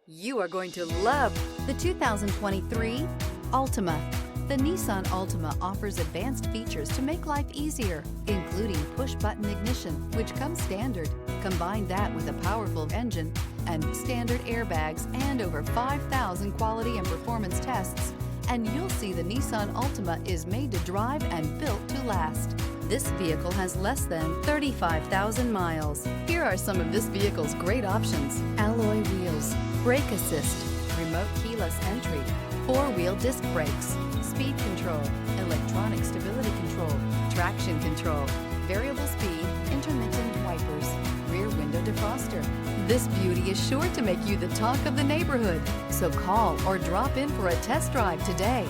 You are going to love the 2023 Altima. The Nissan Altima offers advanced features to make life easier, including push-button ignition, which comes standard. Combine that with a powerful engine and standard airbags and over 5,000 quality and performance tests, and you'll see the Nissan Altima is made to drive and built to last. This vehicle has less than 35,000 miles. Here are some of this vehicle's great options: alloy wheels, brake assist, remote keyless entry, four-wheel disc brakes, speed control, electronic stability control, traction control, variable speed, intermittent wipers, rear window defroster. This beauty is sure to make you the talk of the neighborhood. So call or drop in for a test drive today.